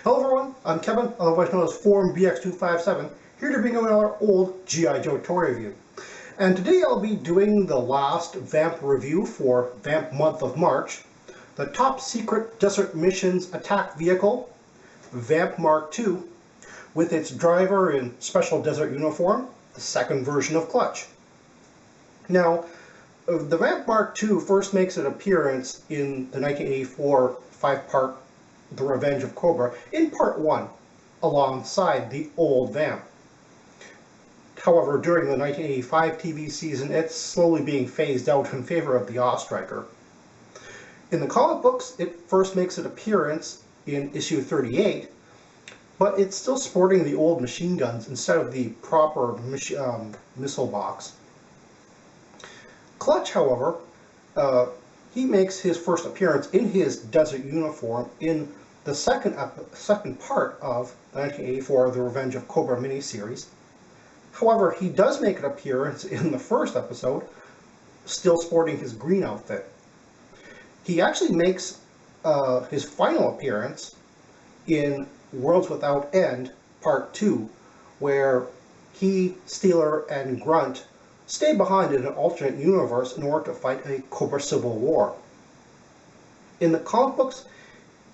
Hello everyone, I'm Kevin, otherwise known as Form BX257, here to bring you another old G.I. Joe toy review. And today I'll be doing the last VAMP review for VAMP month of March, the Top Secret Desert Missions Attack Vehicle, VAMP Mark II, with its driver in Special Desert Uniform, the second version of Clutch. Now, the VAMP Mark II first makes an appearance in the 1984 5-part The Revenge of Cobra in Part 1, alongside the old VAMP. However, during the 1985 TV season, it's slowly being phased out in favor of the Ostriker. In the comic books, it first makes an appearance in issue 38, but it's still sporting the old machine guns instead of the proper missile box. Clutch, however, he makes his first appearance in his desert uniform in the second part of the 1984 The Revenge of Cobra miniseries. However, he does make an appearance in the first episode, still sporting his green outfit. He actually makes his final appearance in Worlds Without End Part 2, where he, Steeler, and Grunt stay behind in an alternate universe in order to fight a Cobra Civil War. In the comic books,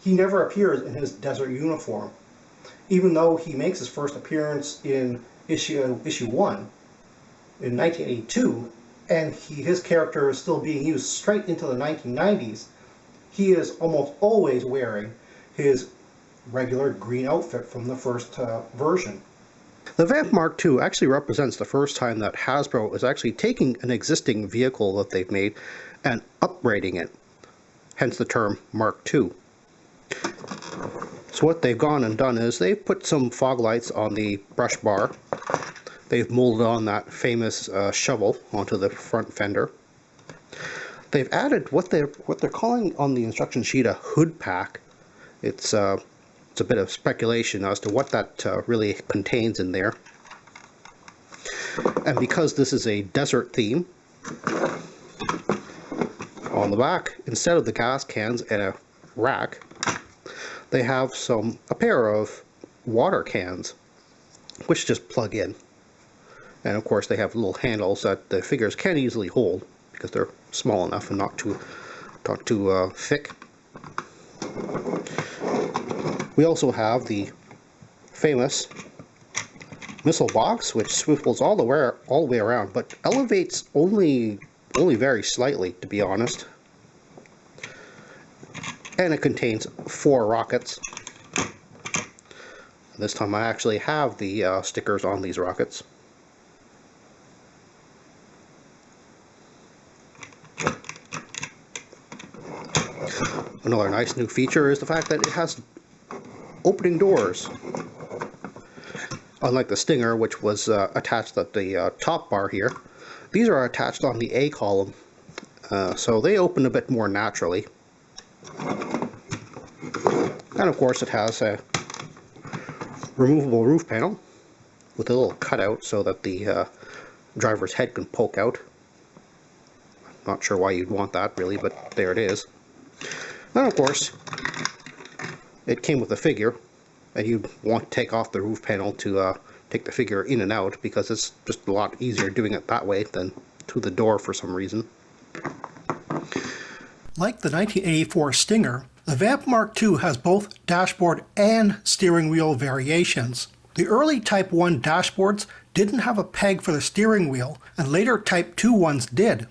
he never appears in his desert uniform, even though he makes his first appearance in issue 1 in 1982, and his character is still being used straight into the 1990s. He is almost always wearing his regular green outfit from the first version. The VAMP Mark II actually represents the first time that Hasbro is actually taking an existing vehicle that they've made and upgrading it, hence the term Mark II. So what they've gone and done is they've put some fog lights on the brush bar. They've molded on that famous shovel onto the front fender. They've added what they're calling on the instruction sheet a hood pack. It's a bit of speculation as to what that really contains in there. And because this is a desert theme, on the back, instead of the gas cans and a rack, they have a pair of water cans, which just plug in. And of course they have little handles that the figures can easily hold because they're small enough and not too thick. We also have the famous missile box, which swivels all the way around, but elevates only very slightly, to be honest. And it contains 4 rockets. This time I actually have the stickers on these rockets. Another nice new feature is the fact that it has opening doors. Unlike the Stinger, which was attached at the top bar here, these are attached on the A column, so they open a bit more naturally. And of course it has a removable roof panel with a little cutout so that the driver's head can poke out. Not sure why you'd want that really, but there it is. And of course it came with a figure, and you'd want to take off the roof panel to take the figure in and out, because it's just a lot easier doing it that way than to the door for some reason. Like the 1984 Stinger, the VAMP Mark II has both dashboard and steering wheel variations. The early Type 1 dashboards didn't have a peg for the steering wheel, and later Type 2 ones did.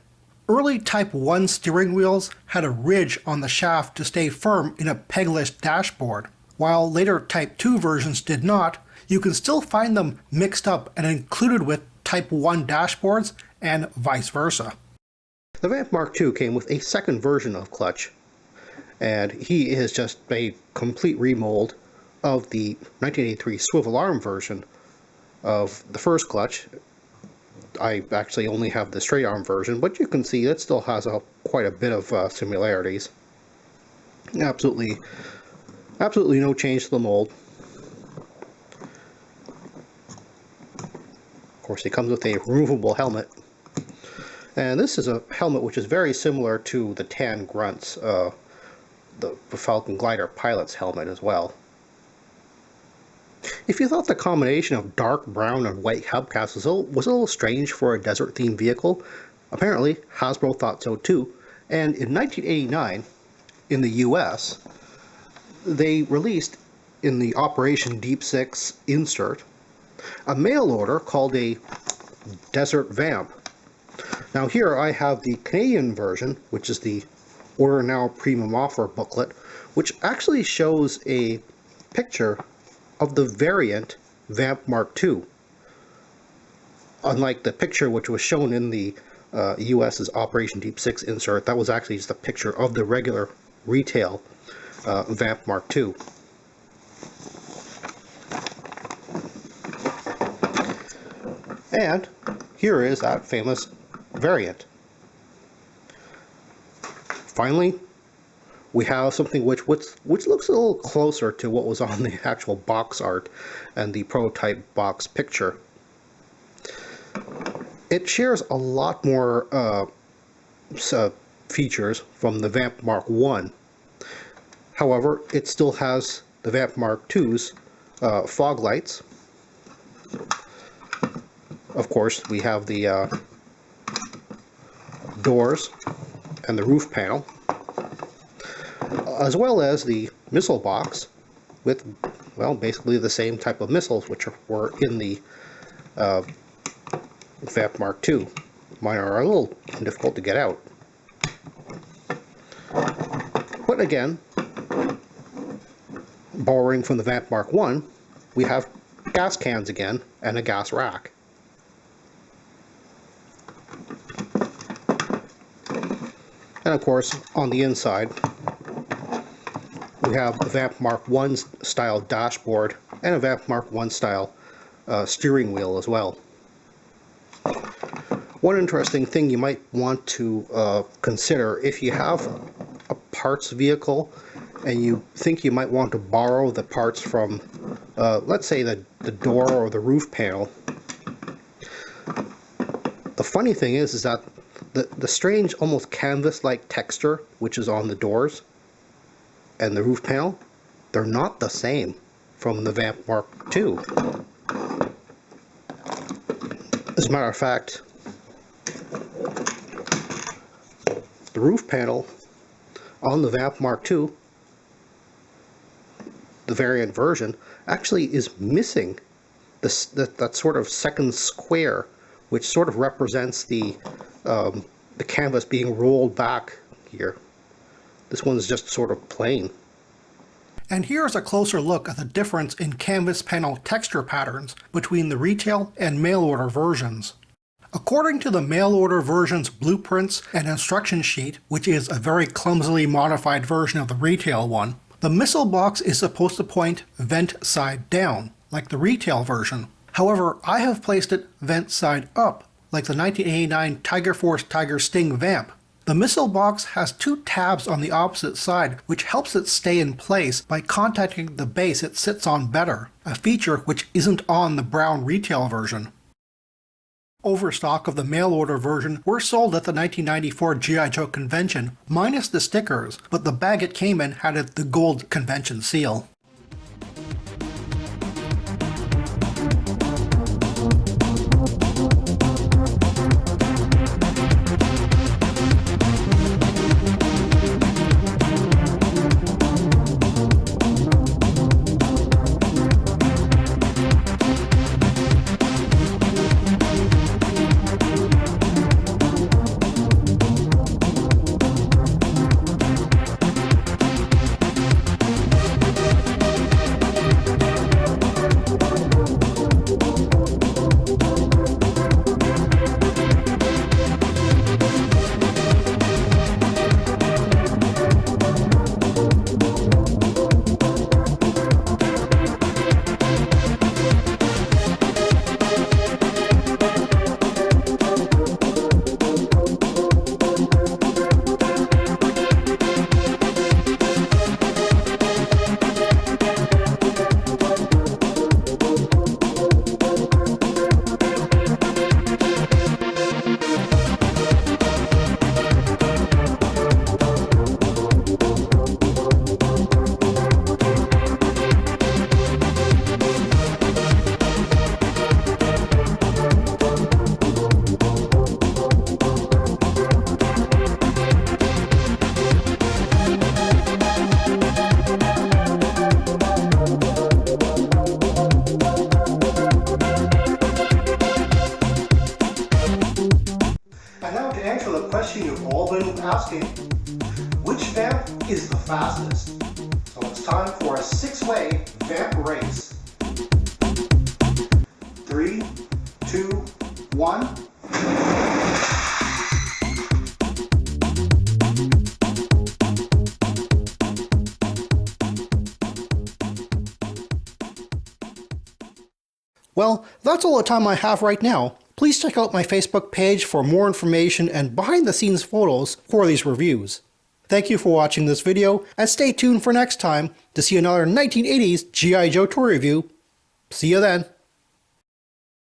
Early Type 1 steering wheels had a ridge on the shaft to stay firm in a pegless dashboard. While later Type 2 versions did not, you can still find them mixed up and included with Type 1 dashboards and vice versa. The VAMP Mark II came with a second version of Clutch, and he is just a complete remold of the 1983 swivel arm version of the first clutch. I actually only have the straight arm version, but you can see it still has quite a bit of similarities. Absolutely no change to the mold. Of course, it comes with a removable helmet, and this is a helmet which is very similar to the Tan Grunt's, the Falcon Glider pilot's helmet as well. If you thought the combination of dark brown and white hubcaps was a little strange for a desert-themed vehicle, apparently Hasbro thought so too, and in 1989, in the US, they released in the Operation Deep Six insert a mail order called a Desert VAMP. Now here I have the Canadian version, which is the Order Now Premium Offer booklet, which actually shows a picture of the variant VAMP Mark II. Unlike the picture which was shown in the US's Operation Deep Six insert, that was actually just a picture of the regular retail VAMP Mark II. And here is that famous variant. Finally, we have something which looks a little closer to what was on the actual box art and the prototype box picture. It shares a lot more features from the VAMP Mark I. However, it still has the VAMP Mark II's fog lights. Of course, we have the doors and the roof panel, as well as the missile box with, well, basically the same type of missiles which were in the VAMP Mark II. Mine are a little difficult to get out. But again, borrowing from the VAMP Mark I, we have gas cans again and a gas rack. And of course, on the inside, we have a VAMP Mark I style dashboard and a VAMP Mark I style steering wheel as well. One interesting thing you might want to consider if you have a parts vehicle and you think you might want to borrow the parts from, let's say, the door or the roof panel. The funny thing is that the strange, almost canvas-like texture which is on the doors and the roof panel, they're not the same from the VAMP Mark II. As a matter of fact, the roof panel on the VAMP Mark II, the variant version, actually is missing that sort of second square, which sort of represents the canvas being rolled back here. This one's just sort of plain. And here's a closer look at the difference in canvas panel texture patterns between the retail and mail order versions. According to the mail order version's blueprints and instruction sheet, which is a very clumsily modified version of the retail one, the missile box is supposed to point vent side down, like the retail version. However, I have placed it vent side up, like the 1989 Tiger Force Tiger Sting VAMP. The missile box has two tabs on the opposite side, which helps it stay in place by contacting the base it sits on better, a feature which isn't on the brown retail version. Overstock of the mail order version were sold at the 1994 G.I. Joe convention, minus the stickers, but the bag it came in had the gold convention seal. is the fastest. So it's time for a 6-way VAMP race. 3, 2, 1. Well, that's all the time I have right now. Please check out my Facebook page for more information and behind-the-scenes photos for these reviews. Thank you for watching this video, and stay tuned for next time to see another 1980s G.I. Joe toy review. See you then.